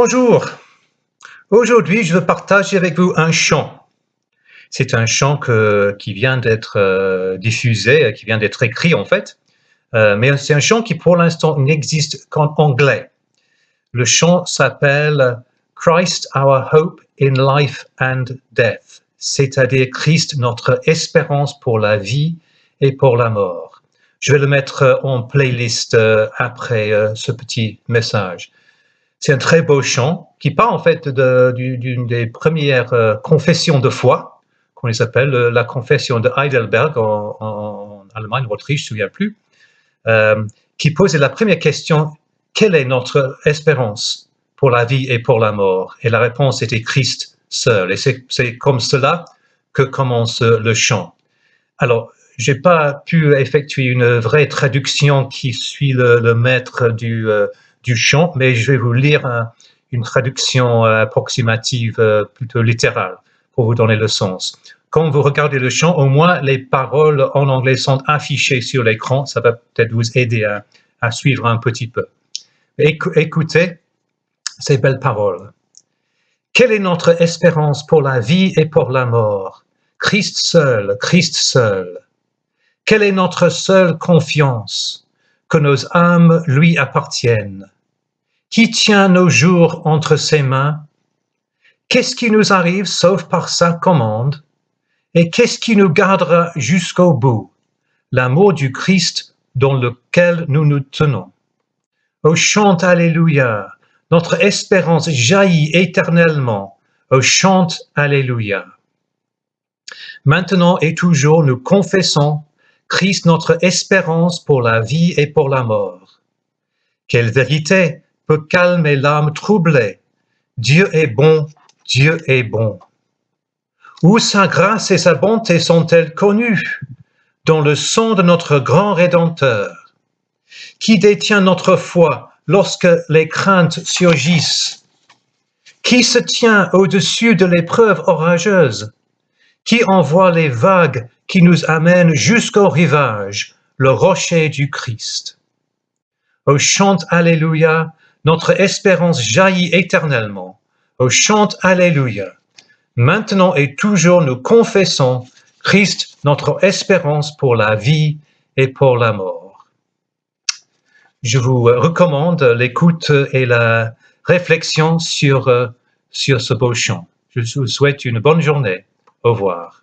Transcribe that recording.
Bonjour, aujourd'hui je veux partager avec vous un chant. C'est un chant qui vient d'être diffusé, qui vient d'être écrit en fait, mais c'est un chant qui pour l'instant n'existe qu'en anglais. Le chant s'appelle Christ our hope in life and death, c'est-à-dire Christ notre espérance pour la vie et pour la mort. Je vais le mettre en playlist après ce petit message. C'est un très beau chant qui part en fait d'une des premières confessions de foi, qu'on les appelle la confession de Heidelberg en Allemagne ou Autriche, je ne me souviens plus, qui posait la première question: quelle est notre espérance pour la vie et pour la mort? Et la réponse était Christ seul. Et c'est comme cela que commence le chant. Alors, j'ai pas pu effectuer une vraie traduction qui suit le maître du chant, mais je vais vous lire une traduction approximative, plutôt littérale, pour vous donner le sens. Quand vous regardez le chant, au moins les paroles en anglais sont affichées sur l'écran, ça va peut-être vous aider à suivre un petit peu. Écoutez ces belles paroles. Quelle est notre espérance pour la vie et pour la mort? Christ seul, Christ seul. Quelle est notre seule confiance? Que nos âmes lui appartiennent. Qui tient nos jours entre ses mains? Qu'est-ce qui nous arrive sauf par sa commande? Et qu'est-ce qui nous gardera jusqu'au bout? L'amour du Christ dans lequel nous nous tenons. Oh, chante Alléluia, notre espérance jaillit éternellement. Oh, chante Alléluia. Maintenant et toujours nous confessons Christ notre espérance pour la vie et pour la mort. Quelle vérité peut calmer l'âme troublée? Dieu est bon, Dieu est bon. Où sa grâce et sa bonté sont-elles connues? Dans le sang de notre grand Rédempteur. Qui détient notre foi lorsque les craintes surgissent? Qui se tient au-dessus de l'épreuve orageuse? Qui envoie les vagues qui nous amènent jusqu'au rivage, le rocher du Christ? Oh, chante Alléluia, notre espérance jaillit éternellement. Oh, chante Alléluia. Maintenant et toujours nous confessons Christ notre espérance pour la vie et pour la mort. Je vous recommande l'écoute et la réflexion sur ce beau chant. Je vous souhaite une bonne journée. Au revoir.